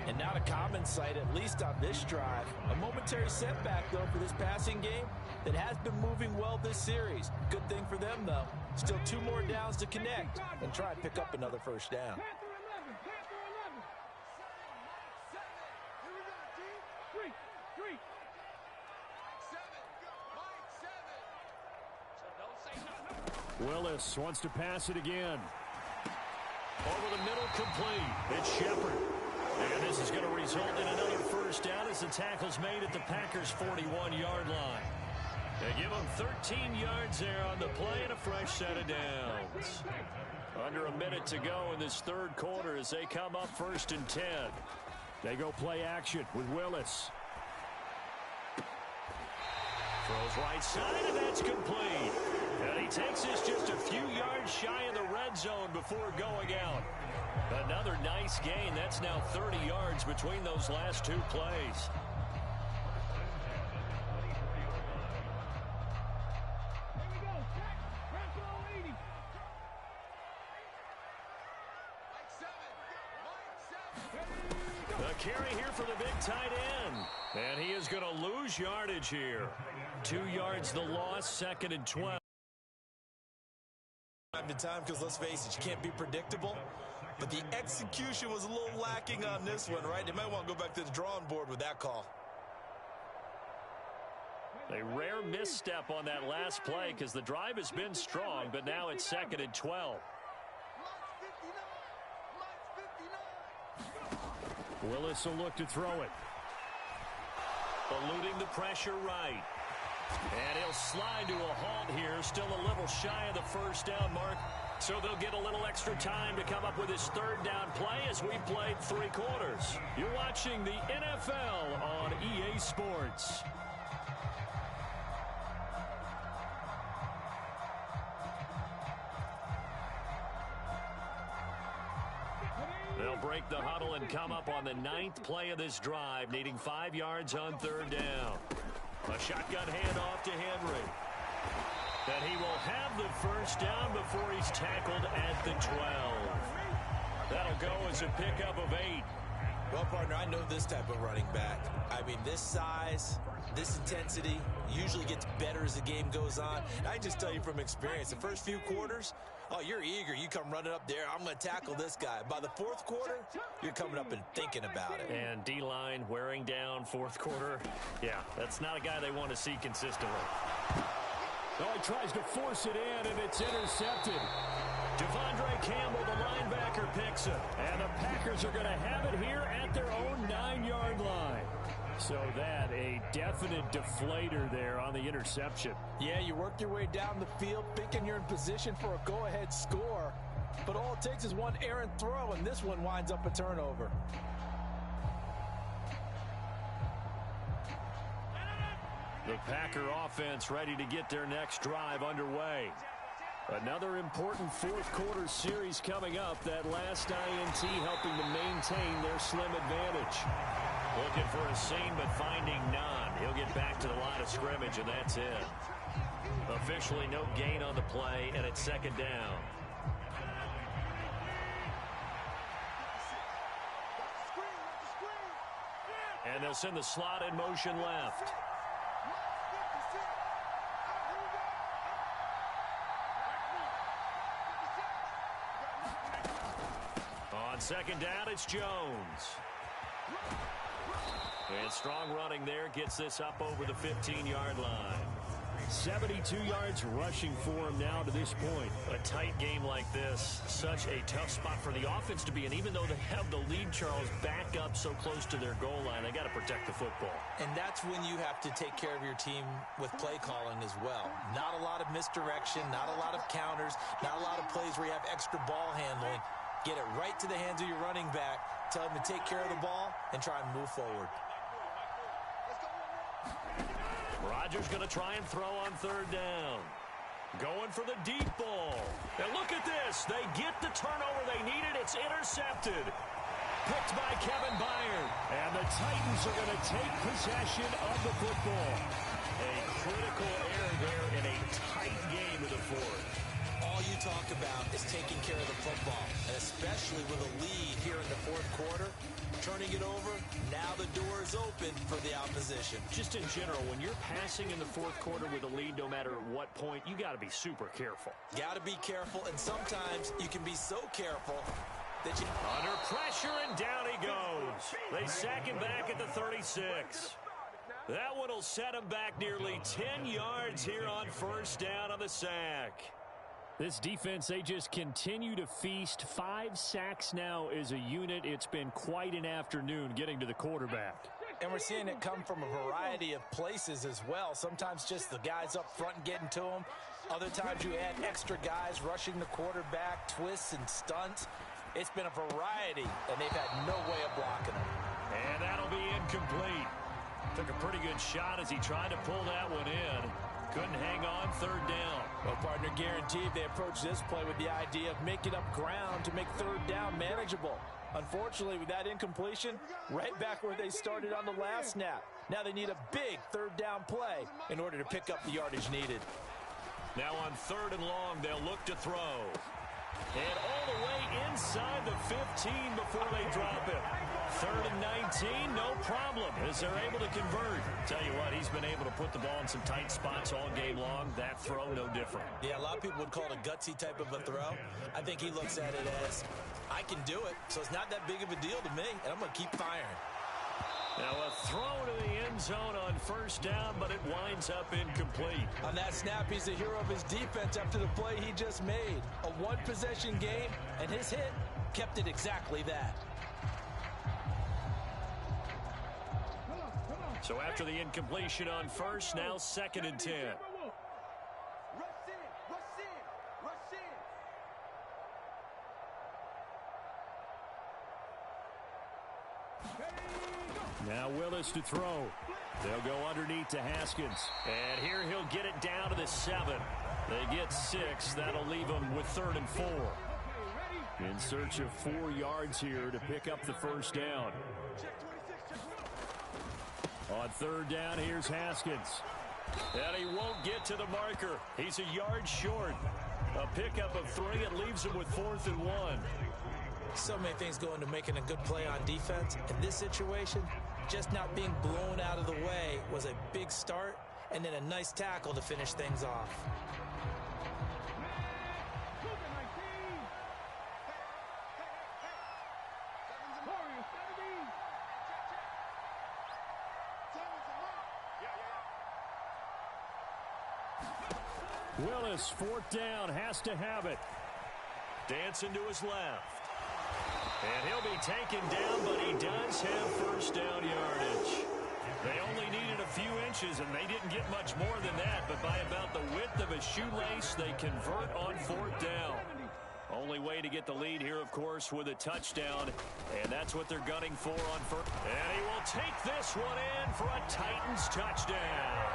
And not a common sight, at least on this drive. A momentary setback, though, for this passing game that has been moving well this series. Good thing for them, though. Still 2 more downs to connect and try and pick up another first down. Willis wants to pass it again. Over the middle, complete. It's Shepard. And this is going to result in another first down as the tackle's made at the Packers' 41-yard line. They give them 13 yards there on the play and a fresh set of downs. Under a minute to go in this third quarter as they come up 1st and 10. They go play action with Willis. Throws right side, and that's complete. And he takes this just a few yards shy of the red zone before going out. Another nice gain. That's now 30 yards between those last 2 plays. The carry here for the big tight end. And he is going to lose yardage here. 2 yards the loss, 2nd and 12. Time to time, because let's face it, you can't be predictable. But the execution was a little lacking on this one, right? They might want to go back to the drawing board with that call. A rare misstep on that last play because the drive has been strong, but now it's 2nd and 12. Willis will look to throw it. Eluding the pressure right. And he'll slide to a halt here. Still a little shy of the first down mark. So they'll get a little extra time to come up with his 3rd down play as we played 3 quarters. You're watching the NFL on EA Sports. They'll break the huddle and come up on the 9th play of this drive, needing 5 yards on 3rd down. A shotgun handoff to Henry. That he will have the first down before he's tackled at the 12. That'll go as a pickup of 8. Well, partner, I know this type of running back. I mean, this size, this intensity usually gets better as the game goes on. And I just tell you from experience, the first few quarters, oh, you're eager. You come running up there. I'm going to tackle this guy. By the 4th quarter, you're coming up and thinking about it. And D-line wearing down 4th quarter. Yeah, that's not a guy they want to see consistently. Oh, he tries to force it in, and it's intercepted. Devondre Campbell, the linebacker, picks it. And the Packers are going to have it here at their own 9-yard line. So that, a definite deflator there on the interception. Yeah, you work your way down the field thinking you're in position for a go-ahead score. But all it takes is one errant throw, and this one winds up a turnover. The Packer offense ready to get their next drive underway. Another important 4th quarter series coming up. That last INT helping to maintain their slim advantage. Looking for a seam, but finding none. He'll get back to the line of scrimmage, and that's it. Officially no gain on the play, and it's 2nd down. And they'll send the slot in motion left. On 2nd down, it's Jones. And strong running there gets this up over the 15-yard line. 72 yards rushing for him now to this point. A tight game like this, such a tough spot for the offense to be in. Even though they have the lead, Charles, back up so close to their goal line, they got to protect the football. And that's when you have to take care of your team with play calling as well. Not a lot of misdirection, not a lot of counters, not a lot of plays where you have extra ball handling. Get it right to the hands of your running back. Tell him to take care of the ball and try and move forward. Rodgers going to try and throw on 3rd down. Going for the deep ball. And look at this. They get the turnover they needed. It's intercepted. picked by Kevin Byard. And the Titans are going to take possession of the football. A critical error there in a tight game in the fourth. All you talk about is taking care of the football, and especially with a lead here in the fourth quarter. Turning it over, now the door is open for the opposition. Just in general, when you're passing in the fourth quarter with a lead, no matter at what point, you got to be super careful. Got to be careful, and sometimes you can be so careful that you... Under pressure, and down he goes. They sack him back at the 36. That one will set him back nearly 10 yards here on first down on the sack. This defense, they just continue to feast. 5 sacks now as a unit. It's been quite an afternoon getting to the quarterback. And we're seeing it come from a variety of places as well. Sometimes just the guys up front and getting to him. Other times you add extra guys rushing the quarterback, twists and stunts. It's been a variety, and they've had no way of blocking him. And that'll be incomplete. Took a pretty good shot as he tried to pull that one in. Couldn't hang on, third down. Well, partner, guaranteed they approach this play with the idea of making up ground to make third down manageable. Unfortunately, with that incompletion, right back where they started on the last snap. Now they need a big third down play in order to pick up the yardage needed. Now on third and long, they'll look to throw. And all the way inside the 15 before they drop it. Third and 19, no problem, as they're able to convert. Tell you what, he's been able to put the ball in some tight spots all game long. That throw, no different. Yeah, a lot of people would call it a gutsy type of a throw. I think he looks at it as, I can do it, so it's not that big of a deal to me, and I'm going to keep firing. Now a throw to the end zone on first down, but it winds up incomplete. On that snap, he's the hero of his defense after the play he just made. A one-possession game, and his hit kept it exactly that. So after the incompletion on first, now second and 10. Rush in, rush in, rush in. Now Willis to throw. They'll go underneath to Haskins. And here he'll get it down to the 7. They get 6. That'll leave them with third and 4. In search of 4 yards here to pick up the first down. On third down, here's Haskins. And he won't get to the marker. He's a yard short. A pickup of 3. It leaves him with 4th and 1. So many things go into making a good play on defense. In this situation, just not being blown out of the way was a big start, and then a nice tackle to finish things off. Willis, fourth down, has to have it. Dancing to his left. And he'll be taken down, but he does have first down yardage. They only needed a few inches, and they didn't get much more than that. But by about the width of a shoelace, they convert on fourth down. Only way to get the lead here, of course, with a touchdown. And that's what they're gunning for on first. And he will take this one in for a Titans touchdown.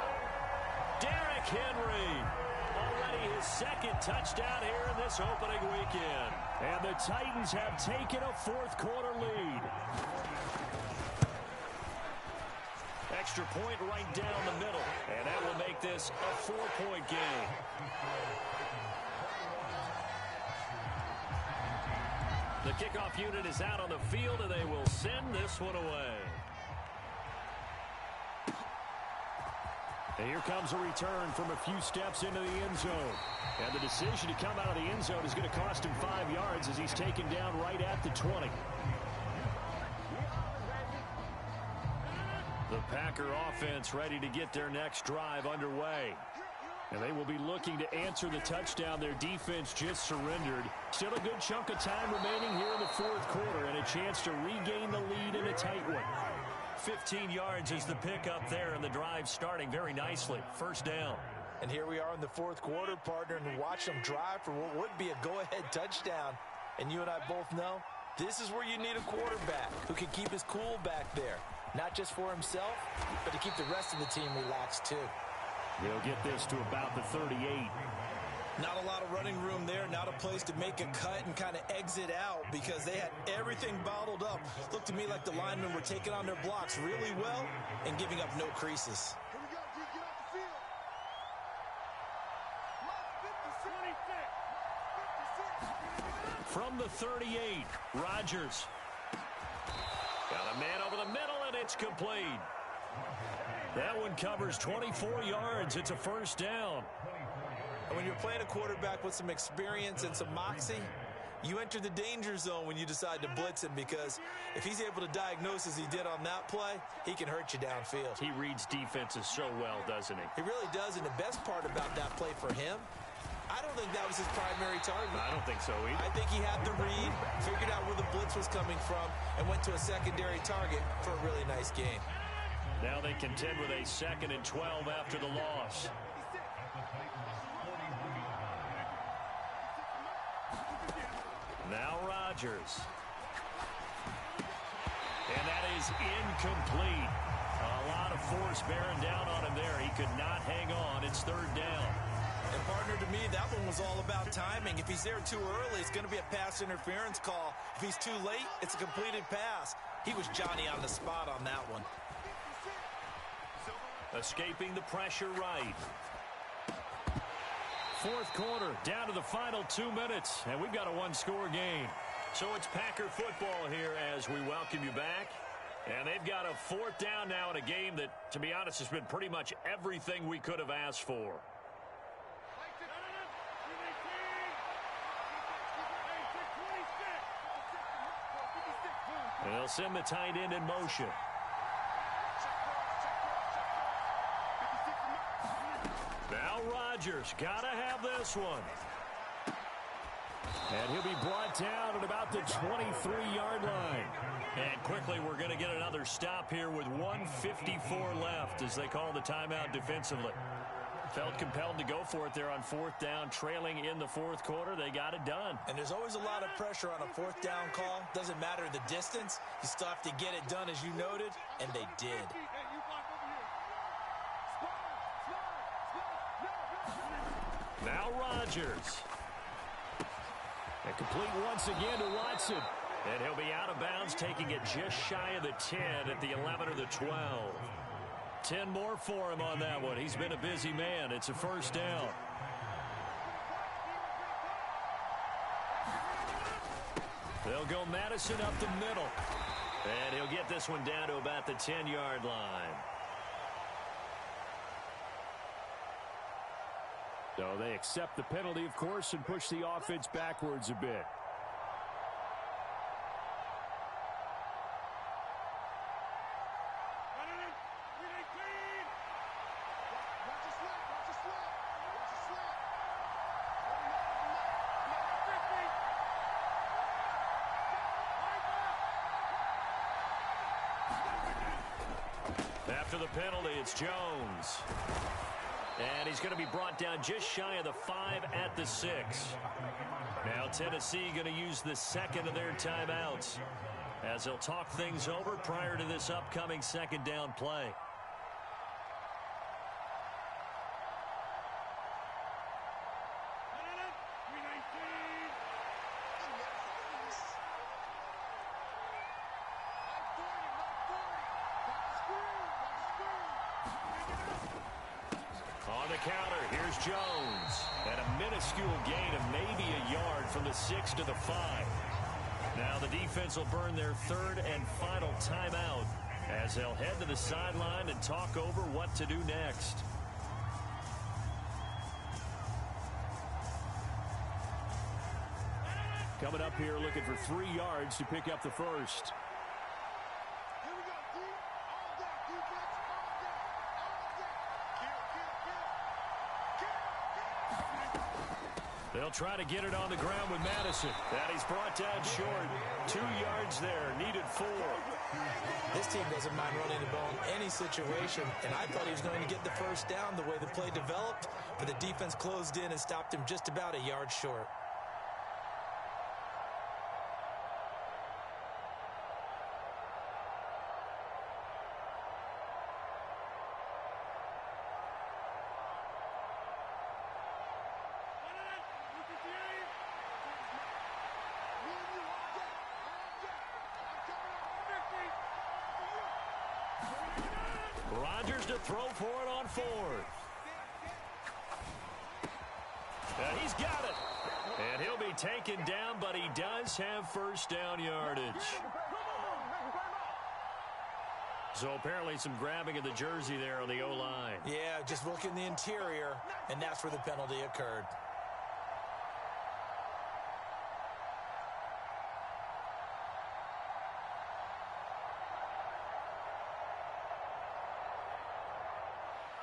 Derrick Henry. Already his second touchdown here in this opening weekend. And the Titans have taken a fourth quarter lead. Extra point right down the middle. And that will make this a 4-point game. The kickoff unit is out on the field, and they will send this one away. And here comes a return from a few steps into the end zone. And the decision to come out of the end zone is going to cost him 5 yards as he's taken down right at the 20. The Packer offense ready to get their next drive underway. And they will be looking to answer the touchdown their defense just surrendered. Still a good chunk of time remaining here in the fourth quarter, and a chance to regain the lead in a tight one. 15 yards is the pickup there, and the drive starting very nicely. First down. And here we are in the fourth quarter, partner, and watch them drive for what would be a go-ahead touchdown. And you and I both know this is where you need a quarterback who can keep his cool back there. Not just for himself, but to keep the rest of the team relaxed too. They'll get this to about the 38. Not a lot of running room there, not a place to make a cut and kind of exit out because they had everything bottled up. Looked to me like the linemen were taking on their blocks really well and giving up no creases. Here we go, D. Get off the field. From the 38, Rodgers. Got a man over the middle, and it's complete. That one covers 24 yards. It's a first down. And when you're playing a quarterback with some experience and some moxie, you enter the danger zone when you decide to blitz him because if he's able to diagnose as he did on that play, he can hurt you downfield. He reads defenses so well, doesn't he? He really does, and the best part about that play for him, I don't think that was his primary target. I don't think so either. I think he had the read, figured out where the blitz was coming from, and went to a secondary target for a really nice game. Now they contend with a 2nd and 12 after the loss. Now Rodgers. And that is incomplete. A lot of force bearing down on him there. He could not hang on. It's 3rd down. And partner, to me, that one was all about timing. If he's there too early, it's going to be a pass interference call. If he's too late, it's a completed pass. He was Johnny on the spot on that one. Escaping the pressure right. 4th quarter, down to the final 2 minutes, and we've got a one-score game. So it's Packer football here as we welcome you back. And they've got a 4th down now in a game that, to be honest, has been pretty much everything we could have asked for. And they'll send the tight end in motion. Now Rodgers, gotta have this one. And he'll be brought down at about the 23-yard line. And quickly, we're going to get another stop here with 1:54 left as they call the timeout defensively. Felt compelled to go for it there on 4th down, trailing in the 4th quarter. They got it done. And there's always a lot of pressure on a 4th down call. Doesn't matter the distance. You still have to get it done, as you noted, and they did. Now Rodgers. And complete once again to Watson. And he'll be out of bounds, taking it just shy of the 10 at the 11 or the 12. 10 more for him on that one. He's been a busy man. It's a first down. They'll go Madison up the middle. And he'll get this one down to about the 10-yard line. So they accept the penalty, of course, and push the offense backwards a bit. After the penalty, it's Jones. And he's going to be brought down just shy of the 5 at the 6. Now Tennessee going to use the 2nd of their timeouts as they'll talk things over prior to this upcoming 2nd down play. Counter, here's Jones. And a minuscule gain of maybe a yard from the 6 to the 5. Now the defense will burn their 3rd and final timeout as they'll head to the sideline and talk over what to do next. Coming up here looking for 3 yards to pick up the first. They'll try to get it on the ground with Madison. That he's brought down short. 2 yards there, needed 4. This team doesn't mind running the ball in any situation, and I thought he was going to get the first down the way the play developed, but the defense closed in and stopped him just about a yard short. Rodgers to throw for it on 4th. And he's got it. And he'll be taken down, but he does have first down yardage. So apparently some grabbing of the jersey there on the O-line. Yeah, just look in the interior, and that's where the penalty occurred.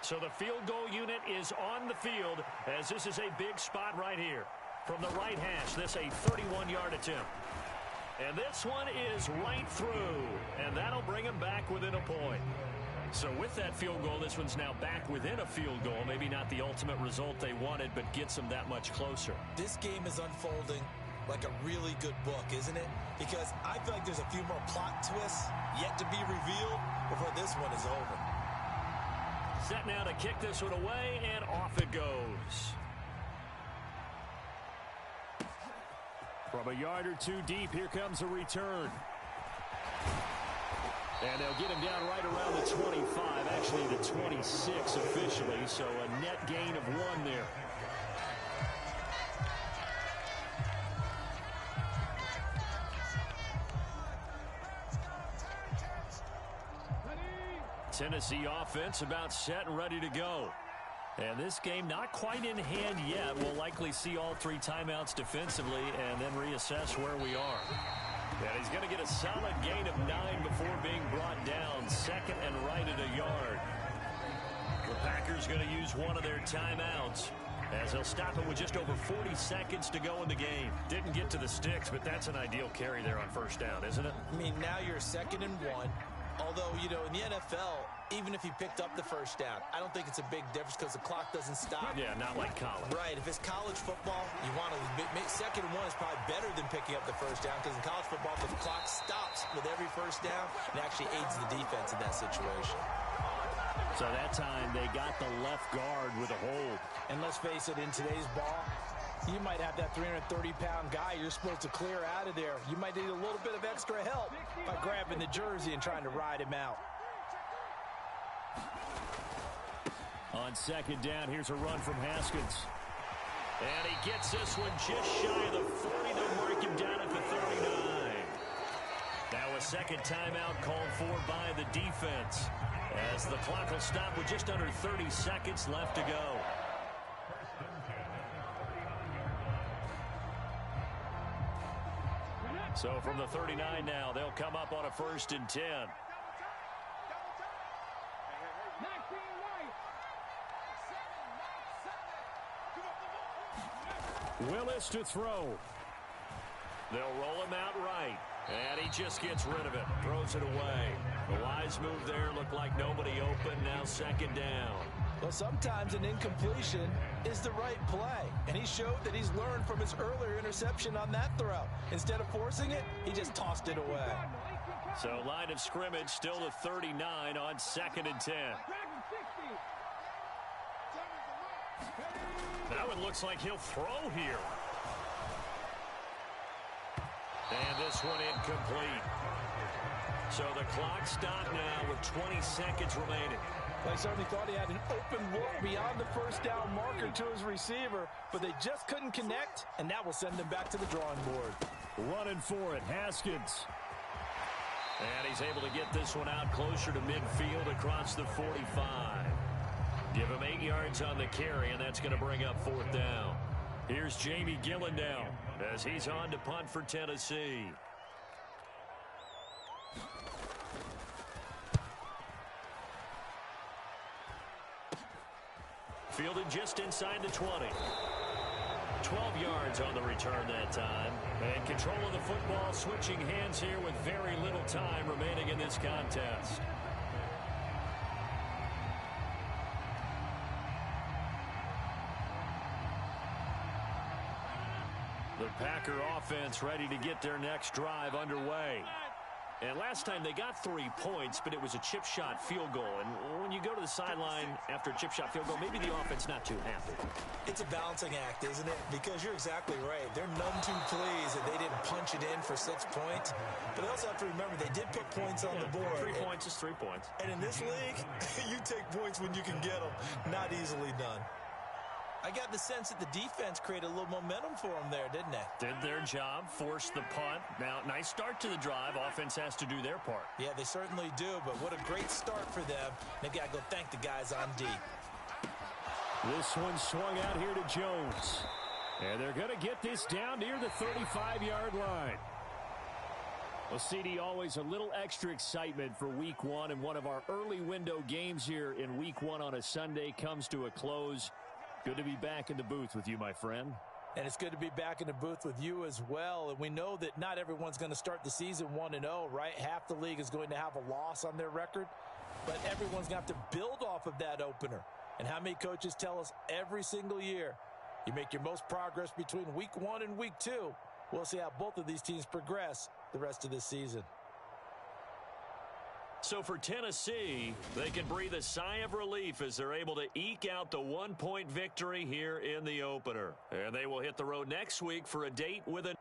So the field goal unit is on the field as this is a big spot right here. From the right hash, this a 31-yard attempt. And this one is right through, and that'll bring him back within a point. So with that field goal, this one's now back within a field goal. Maybe not the ultimate result they wanted, but gets them that much closer. This game is unfolding like a really good book, isn't it? Because I feel like there's a few more plot twists yet to be revealed before this one is over. Set now to kick this one away, and off it goes. From a yard or two deep, here comes a return. And they'll get him down right around the 25, actually the 26 officially, so a net gain of 1 there. Tennessee offense about set and ready to go. And this game not quite in hand yet. We'll likely see all 3 timeouts defensively and then reassess where we are. And he's going to get a solid gain of 9 before being brought down. Second and right at a yard. The Packers going to use one of their timeouts as they'll stop it with just over 40 seconds to go in the game. Didn't get to the sticks, but that's an ideal carry there on first down, isn't it? I mean, now you're 2nd and 1. Although, you know, in the NFL, even if you picked up the first down, I don't think it's a big difference because the clock doesn't stop. Yeah, not like college. Right. If it's college football, you want to 2nd and 1 is probably better than picking up the first down because in college football, the clock stops with every first down and actually aids the defense in that situation. So that time they got the left guard with a hold. And let's face it, in today's ball, you might have that 330-pound guy you're supposed to clear out of there. You might need a little bit of extra help by grabbing the jersey and trying to ride him out. On 2nd down, here's a run from Haskins. And he gets this one just shy of the 40. They'll mark him down at the 39. Now a second timeout called for by the defense as the clock will stop with just under 30 seconds left to go. So from the 39 now, they'll come up on a 1st and 10. Willis to throw. They'll roll him out right. And he just gets rid of it. Throws it away. The wise move there. Looked like nobody open. Now 2nd down. Well, sometimes an incompletion is the right play. And he showed that he's learned from his earlier interception on that throw. Instead of forcing it, he just tossed it away. So line of scrimmage still to 39 on 2nd and 10. That one looks like he'll throw here. And this one incomplete. So the clock stopped now with 20 seconds remaining. I certainly thought he had an open look beyond the first down marker to his receiver, but they just couldn't connect, and that will send him back to the drawing board. Running for it, Haskins. And he's able to get this one out closer to midfield across the 45. Give him 8 yards on the carry, and that's going to bring up 4th down. Here's Jamie Gillen now as he's on to punt for Tennessee. Fielded just inside the 20. 12 yards on the return that time. And control of the football switching hands here with very little time remaining in this contest. The Packer offense ready to get their next drive underway. And last time they got 3 points, but it was a chip shot field goal. And when you go to the sideline after a chip shot field goal, maybe the offense not too happy. It's a balancing act, isn't it? Because you're exactly right. They're none too pleased that they didn't punch it in for 6 points. But they also have to remember they did put points on the board. 3 points is 3 points. And in this league, you take points when you can get them. Not easily done. I got the sense that the defense created a little momentum for them there, didn't they? Did their job, forced the punt. Now, nice start to the drive. Offense has to do their part. Yeah, they certainly do, but what a great start for them. They've got to go thank the guys on D. This one swung out here to Jones. And they're going to get this down near the 35-yard line. Well, CD, always a little extra excitement for Week 1, and one of our early window games here in Week 1 on a Sunday comes to a close. Good to be back in the booth with you, my friend. And it's good to be back in the booth with you as well. And we know that not everyone's going to start the season 1-0, right? Half the league is going to have a loss on their record. But everyone's going to have to build off of that opener. And how many coaches tell us every single year, you make your most progress between Week 1 and Week 2. We'll see how both of these teams progress the rest of this season. So for Tennessee, they can breathe a sigh of relief as they're able to eke out the 1-point victory here in the opener. And they will hit the road next week for a date with a